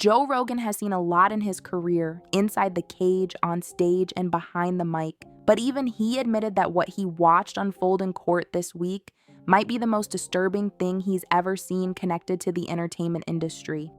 Joe Rogan has seen a lot in his career, inside the cage, on stage, and behind the mic, but even he admitted that what he watched unfold in court this week might be the most disturbing thing he's ever seen connected to the entertainment industry.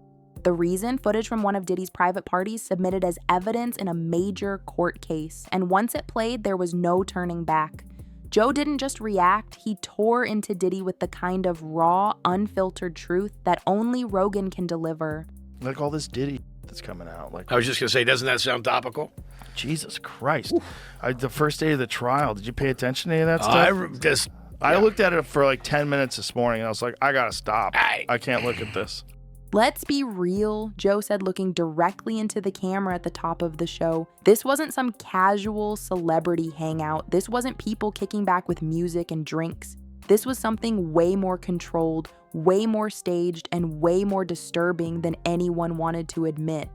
The reason? Footage from one of Diddy's private parties submitted as evidence in a major court case, and once it played, there was no turning back. Joe didn't just react, he tore into Diddy with the kind of raw, unfiltered truth that only Rogan can deliver. Like all this Diddy that's coming out. Like, I was just going to say, doesn't that sound topical? Jesus Christ. The first day of the trial, did you pay attention to any of that stuff? I looked at it for like 10 minutes this morning, and I was like, I got to stop. I can't look at this. Let's be real, Joe said, looking directly into the camera at the top of the show. This wasn't some casual celebrity hangout. This wasn't people kicking back with music and drinks. This was something way more controlled, way more staged, and way more disturbing than anyone wanted to admit.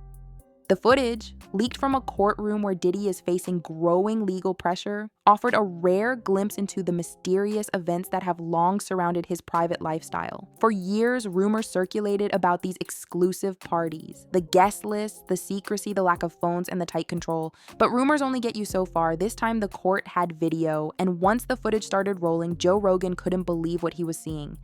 The footage, leaked from a courtroom where Diddy is facing growing legal pressure, offered a rare glimpse into the mysterious events that have long surrounded his private lifestyle. For years, rumors circulated about these exclusive parties, the guest list, the secrecy, the lack of phones, and the tight control. But rumors only get you so far. This time the court had video, and once the footage started rolling, Joe Rogan couldn't believe what he was seeing.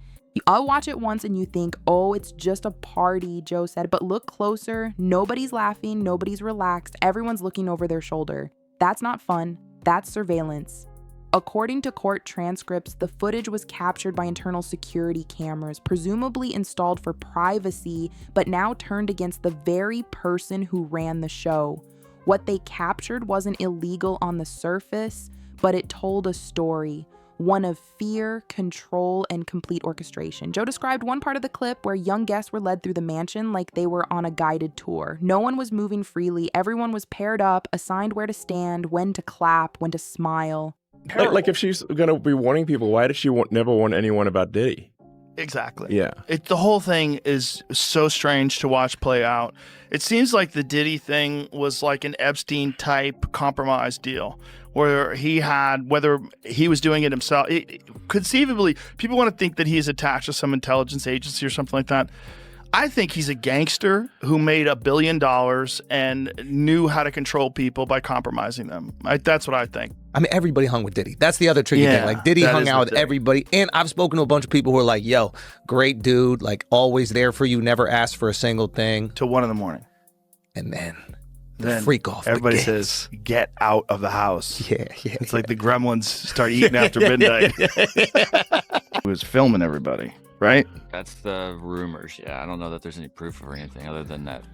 I'll watch it once and you think, oh, it's just a party, Joe said, but look closer. Nobody's laughing, nobody's relaxed, everyone's looking over their shoulder. That's not fun, that's surveillance. According to court transcripts, the footage was captured by internal security cameras, presumably installed for privacy, but now turned against the very person who ran the show. What they captured wasn't illegal on the surface, but it told a story. One of fear, control, and complete orchestration. Joe described one part of the clip where young guests were led through the mansion like they were on a guided tour. No one was moving freely. Everyone was paired up, assigned where to stand, when to clap, when to smile. Like if she's going to be warning people, why did she never warn anyone about Diddy? Exactly. Yeah. The whole thing is so strange to watch play out. It seems like the Diddy thing was like an Epstein-type compromise deal, where he had, whether he was doing it himself, conceivably, people want to think that he's attached to some intelligence agency or something like that. I think he's a gangster who made $1 billion and knew how to control people by compromising them. That's what I think. I mean, everybody hung with Diddy. That's the other tricky thing. Like, Diddy hung out with everybody. And I've spoken to a bunch of people who are like, yo, great dude, like always there for you, never asked for a single thing. Till 1 a.m. And then freak off. Everybody says, get out of the house. Yeah. It's like the gremlins start eating after midnight. He was filming everybody, right? That's the rumors. Yeah, I don't know that there's any proof or anything other than that.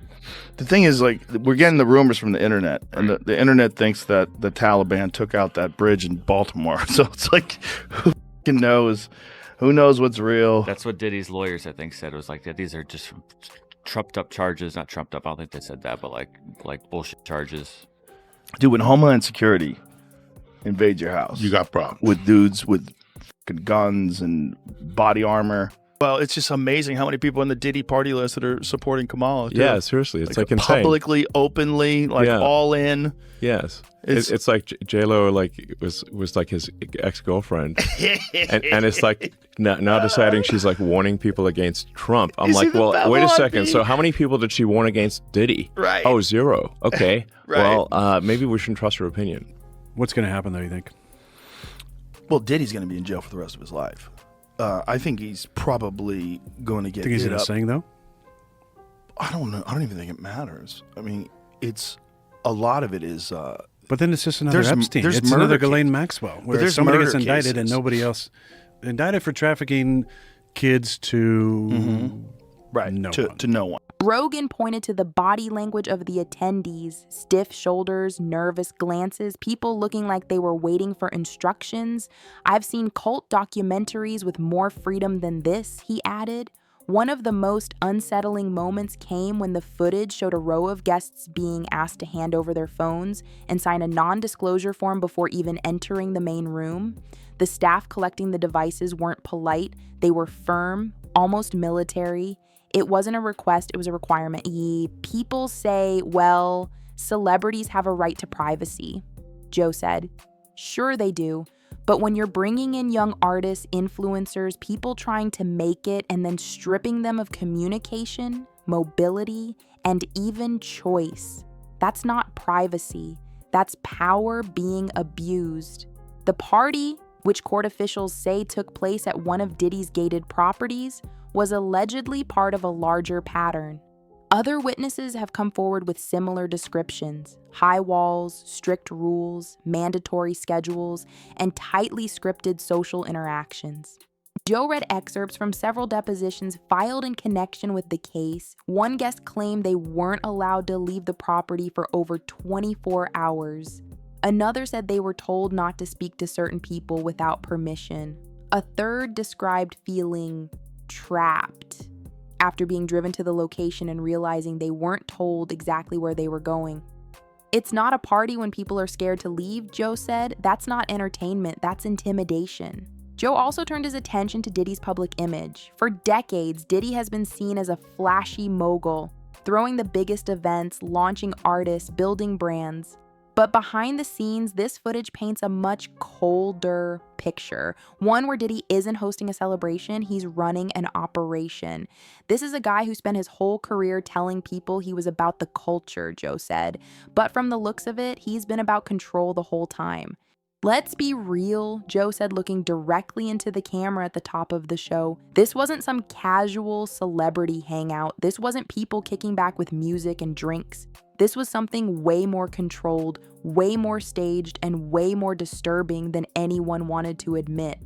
The thing is, like, we're getting the rumors from the internet, and the internet thinks that the Taliban took out that bridge in Baltimore. So it's like, who fucking knows? Who knows what's real? That's what Diddy's lawyers, I think, said. It was like that. These are just trumped up charges. Not trumped up. I don't think they said that, but like bullshit charges. Dude, when Homeland Security invades your house, you got problems with dudes with fucking guns and body armor. Well, it's just amazing how many people in the Diddy party list that are supporting Kamala. Too. Yeah, seriously. It's like insane. Publicly, openly, like all in. Yes. It's like J-Lo was like his ex-girlfriend. and it's like now deciding she's like warning people against Trump. I'm like, well, wait a second. So how many people did she warn against Diddy? Right. Oh, 0. Okay. Right. Well, maybe we shouldn't trust her opinion. What's going to happen, though, you think? Well, Diddy's going to be in jail for the rest of his life. I think he's probably going to get. Think he's in a saying though? I don't know. I don't even think it matters. I mean, it's a lot of it is. But then it's just another Epstein. It's another Ghislaine Maxwell, where somebody gets indicted and nobody else indicted for trafficking kids to to no one. Rogan pointed to the body language of the attendees, stiff shoulders, nervous glances, people looking like they were waiting for instructions. I've seen cult documentaries with more freedom than this, he added. One of the most unsettling moments came when the footage showed a row of guests being asked to hand over their phones and sign a non-disclosure form before even entering the main room. The staff collecting the devices weren't polite, they were firm, almost military. It wasn't a request, it was a requirement. People say, well, celebrities have a right to privacy, Joe said. Sure they do, but when you're bringing in young artists, influencers, people trying to make it and then stripping them of communication, mobility, and even choice. That's not privacy. That's power being abused. The party, which court officials say took place at one of Diddy's gated properties, was allegedly part of a larger pattern. Other witnesses have come forward with similar descriptions: high walls, strict rules, mandatory schedules, and tightly scripted social interactions. Joe read excerpts from several depositions filed in connection with the case. One guest claimed they weren't allowed to leave the property for over 24 hours. Another said they were told not to speak to certain people without permission. A third described feeling trapped after being driven to the location and realizing they weren't told exactly where they were going. It's not a party when people are scared to leave, Joe said. That's not entertainment, that's intimidation. Joe also turned his attention to Diddy's public image. For decades, Diddy has been seen as a flashy mogul, throwing the biggest events, launching artists, building brands. But behind the scenes, this footage paints a much colder picture. One where Diddy isn't hosting a celebration, he's running an operation. This is a guy who spent his whole career telling people he was about the culture, Joe said. But from the looks of it, he's been about control the whole time. Let's be real, Joe said, looking directly into the camera at the top of the show. This wasn't some casual celebrity hangout. This wasn't people kicking back with music and drinks. This was something way more controlled, way more staged, and way more disturbing than anyone wanted to admit.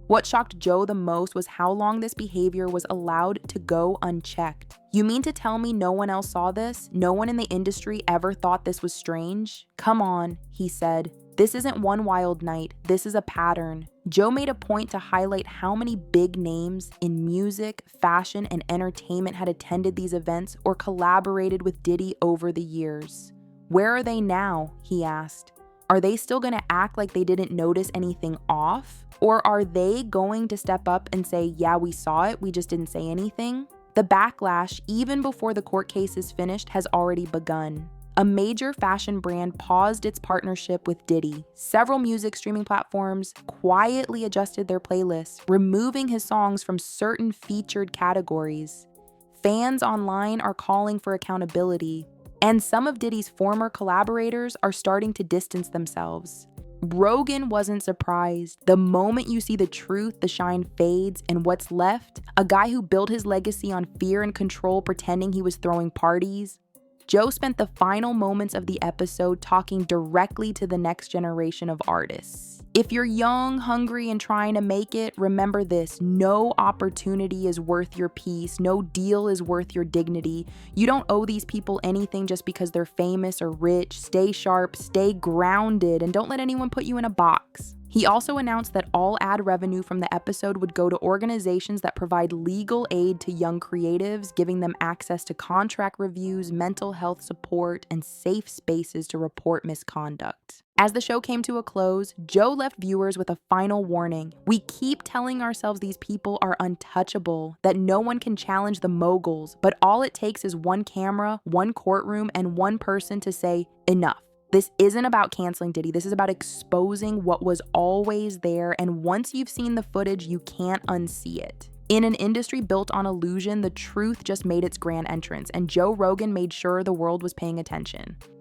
What shocked Joe the most was how long this behavior was allowed to go unchecked. You mean to tell me no one else saw this? No one in the industry ever thought this was strange? Come on, he said. This isn't one wild night, this is a pattern. Joe made a point to highlight how many big names in music, fashion, and entertainment had attended these events or collaborated with Diddy over the years. Where are they now? He asked. Are they still gonna act like they didn't notice anything off? Or are they going to step up and say, yeah, we saw it, we just didn't say anything? The backlash, even before the court case is finished, has already begun. A major fashion brand paused its partnership with Diddy. Several music streaming platforms quietly adjusted their playlists, removing his songs from certain featured categories. Fans online are calling for accountability, and some of Diddy's former collaborators are starting to distance themselves. Rogan wasn't surprised. The moment you see the truth, the shine fades, and what's left? A guy who built his legacy on fear and control, pretending he was throwing parties. Joe spent the final moments of the episode talking directly to the next generation of artists. If you're young, hungry, and trying to make it, remember this: no opportunity is worth your peace, no deal is worth your dignity. You don't owe these people anything just because they're famous or rich. Stay sharp, stay grounded, and don't let anyone put you in a box. He also announced that all ad revenue from the episode would go to organizations that provide legal aid to young creatives, giving them access to contract reviews, mental health support, and safe spaces to report misconduct. As the show came to a close, Joe left viewers with a final warning. We keep telling ourselves these people are untouchable, that no one can challenge the moguls, but all it takes is one camera, one courtroom, and one person to say, enough. This isn't about canceling Diddy. This is about exposing what was always there, and once you've seen the footage, you can't unsee it. In an industry built on illusion, the truth just made its grand entrance, and Joe Rogan made sure the world was paying attention.